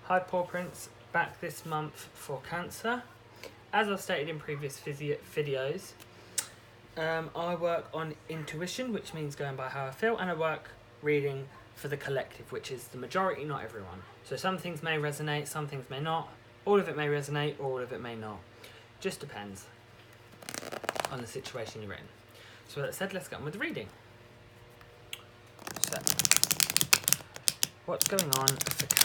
Hi Paw Prince, back this month for cancer. As I've stated in previous videos, I work on intuition, which means going by how I feel, and I work reading for the collective, which is the majority, not everyone. So some things may resonate, some things may not. All of it may resonate, all of it may not. Just depends on the situation you're in. So that said, let's get on with the reading. So, what's going on for cancer?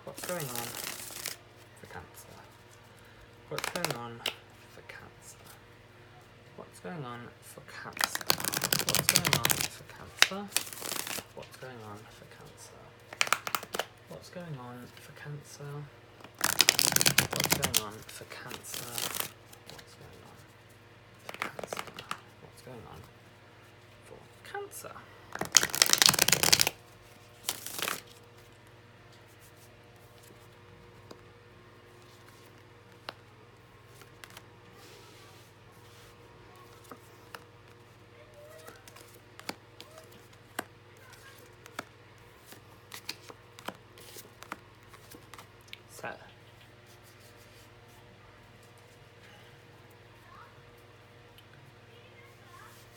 What's going on for cancer? What's going on for cancer? What's going on for cancer? What's going on for cancer? What's going on for cancer? What's going on for cancer? What's going on for cancer? What's going on for cancer? What's going on for cancer? So,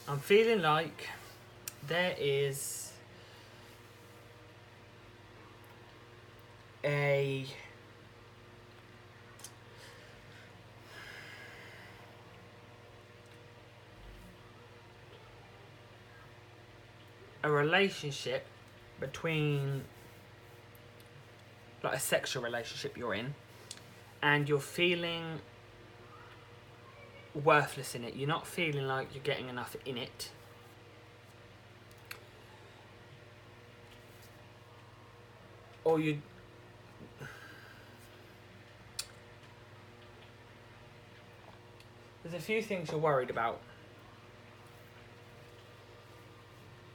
I'm feeling like there is a relationship between, like a sexual relationship you're in, and you're feeling worthless in it. You're not feeling like you're getting enough in it. Or you... There's a few things you're worried about.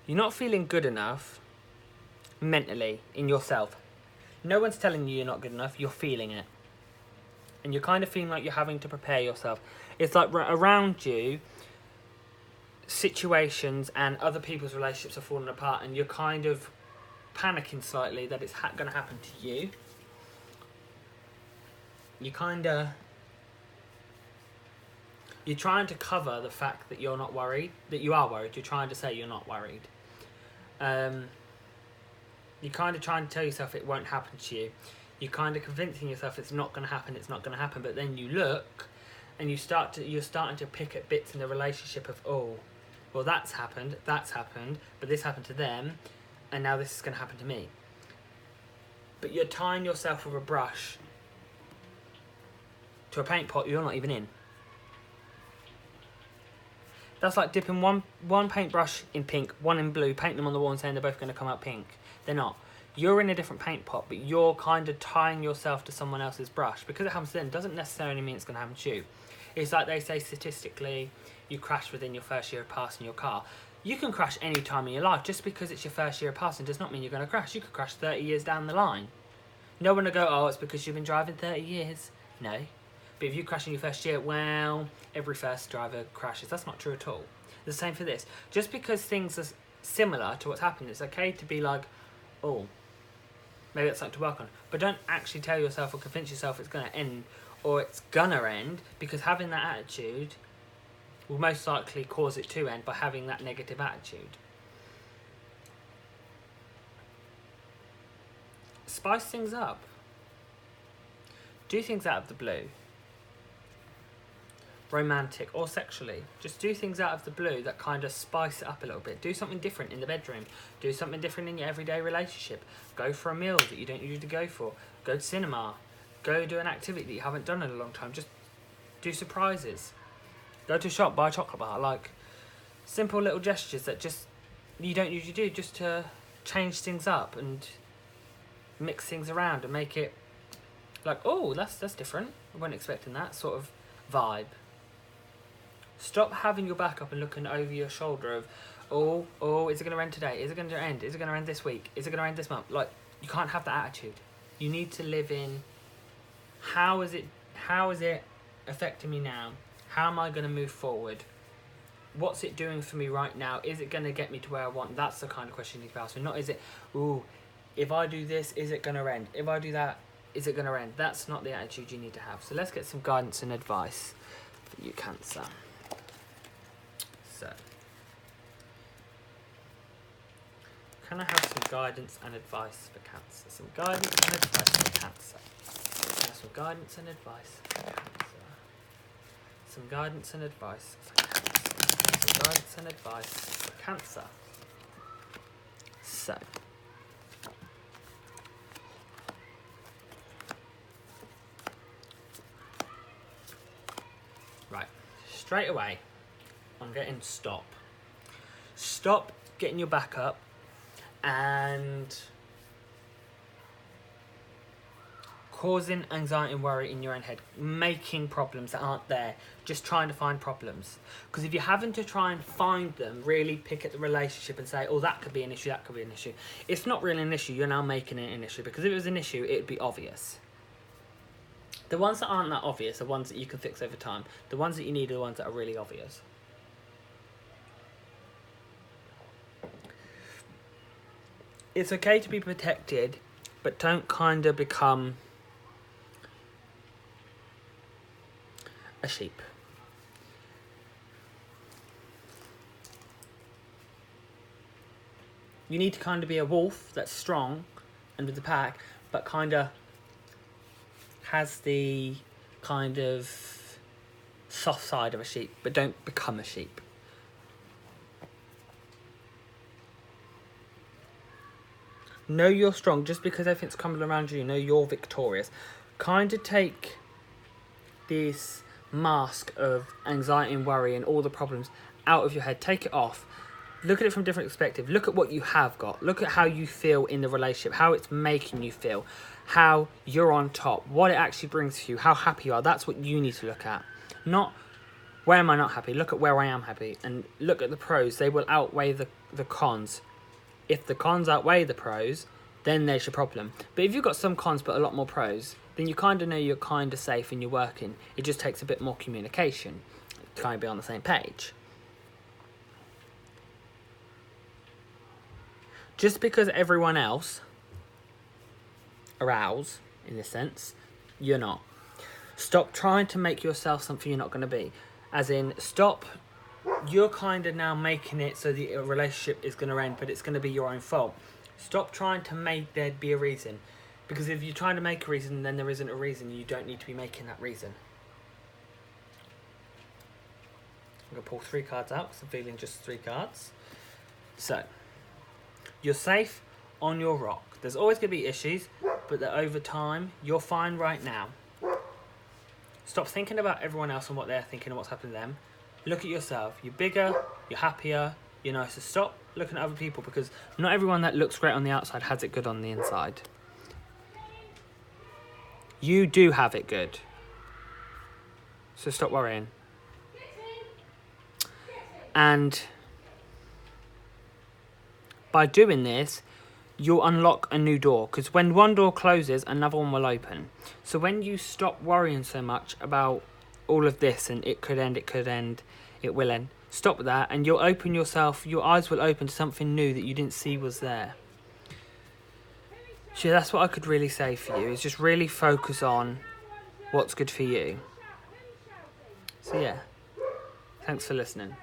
You're not feeling good enough mentally in yourself. No one's telling you you're not good enough, you're feeling it. And you're kind of feeling like you're having to prepare yourself. It's like around you, situations and other people's relationships are falling apart, and you're kind of panicking slightly that it's going to happen to you. You're trying to cover the fact that you're not worried, that you are worried. You're trying to say you're not worried. You're kind of trying to tell yourself it won't happen to you. You're kind of convincing yourself it's not going to happen, it's not going to happen. But then you look and you're starting to pick at bits in the relationship of, oh, well, that's happened, but this happened to them, and now this is going to happen to me. But you're tying yourself with a brush to a paint pot you're not even in. That's like dipping one paintbrush in pink, one in blue, painting them on the wall and saying they're both going to come out pink. They're not. You're in a different paint pot, but you're kind of tying yourself to someone else's brush. Because it happens to them doesn't necessarily mean it's going to happen to you. It's like they say statistically, you crash within your first year of passing your car. You can crash any time in your life. Just because it's your first year of passing does not mean you're going to crash. You could crash 30 years down the line. No one will go, oh, it's because you've been driving 30 years. No. But if you crash in your first year, well, every first driver crashes. That's not true at all. The same for this. Just because things are similar to what's happened, it's okay to be like, oh, maybe that's something to work on. But don't actually tell yourself or convince yourself it's going to end or it's going to end, because having that attitude will most likely cause it to end by having that negative attitude. Spice things up. Do things out of the blue. Romantic or sexually. Just do things out of the blue that kind of spice it up a little bit. Do something different in the bedroom. Do something different in your everyday relationship. Go for a meal that you don't usually go for. Go to cinema. Go do an activity that you haven't done in a long time. Just do surprises. Go to a shop, buy a chocolate bar. Like simple little gestures that just you don't usually do, just to change things up and mix things around and make it like, oh, that's different. I wasn't expecting that sort of vibe. Stop having your back up and looking over your shoulder of, oh, is it going to end today? Is it going to end? Is it going to end this week? Is it going to end this month? Like, you can't have that attitude. You need to live in, how is it affecting me now? How am I going to move forward? What's it doing for me right now? Is it going to get me to where I want? That's the kind of question you need to ask. So not is it, ooh, if I do this, is it going to end? If I do that, is it going to end? That's not the attitude you need to have. So let's get some guidance and advice for you, Cancer. So, can I have some guidance and advice for Cancer? Some guidance and advice for Cancer. Some guidance and advice for Cancer. Some guidance and advice for Cancer. Some guidance and advice for Cancer. So, right, straight away, I'm getting stop. Stop getting your back up and causing anxiety and worry in your own head, making problems that aren't there, just trying to find problems. Because if you're having to try and find them, really pick at the relationship and say, oh, that could be an issue, that could be an issue. It's not really an issue, you're now making it an issue, because if it was an issue, it'd be obvious. The ones that aren't that obvious are ones that you can fix over time. The ones that you need are the ones that are really obvious. It's okay to be protected, but don't kind of become a sheep. You need to kind of be a wolf that's strong and with the pack, but kind of has the kind of soft side of a sheep, but don't become a sheep. Know you're strong. Just because everything's coming around you, know you're victorious. Kind of take this mask of anxiety and worry and all the problems out of your head. Take it off. Look at it from a different perspective. Look at what you have got. Look at how you feel in the relationship, how it's making you feel, how you're on top, what it actually brings to you, how happy you are. That's what you need to look at. Not, where am I not happy? Look at where I am happy and look at the pros. They will outweigh the cons. If the cons outweigh the pros, then there's your problem. But if you've got some cons but a lot more pros, then you kind of know you're kind of safe and you're working. It just takes a bit more communication to kind of be on the same page. Just because everyone else arouse, in this sense, you're not. Stop trying to make yourself something you're not going to be. As in, stop. You're kind of now making it so the relationship is going to end, but it's going to be your own fault. Stop trying to make there be a reason. Because if you're trying to make a reason, then there isn't a reason. You don't need to be making that reason. I'm going to pull 3 cards out because I'm feeling just 3 cards. So, you're safe on your rock. There's always going to be issues, but that over time, you're fine right now. Stop thinking about everyone else and what they're thinking and what's happening to them. Look at yourself. You're bigger, you're happier, you're nicer. Stop looking at other people, because not everyone that looks great on the outside has it good on the inside. You do have it good. So stop worrying. And by doing this, you'll unlock a new door, because when one door closes, another one will open. So when you stop worrying so much about all of this and it could end, it will end, stop that and you'll open yourself, your eyes will open to something new that you didn't see was there. So that's what I could really say for you, is just really focus on what's good for you. So yeah, thanks for listening.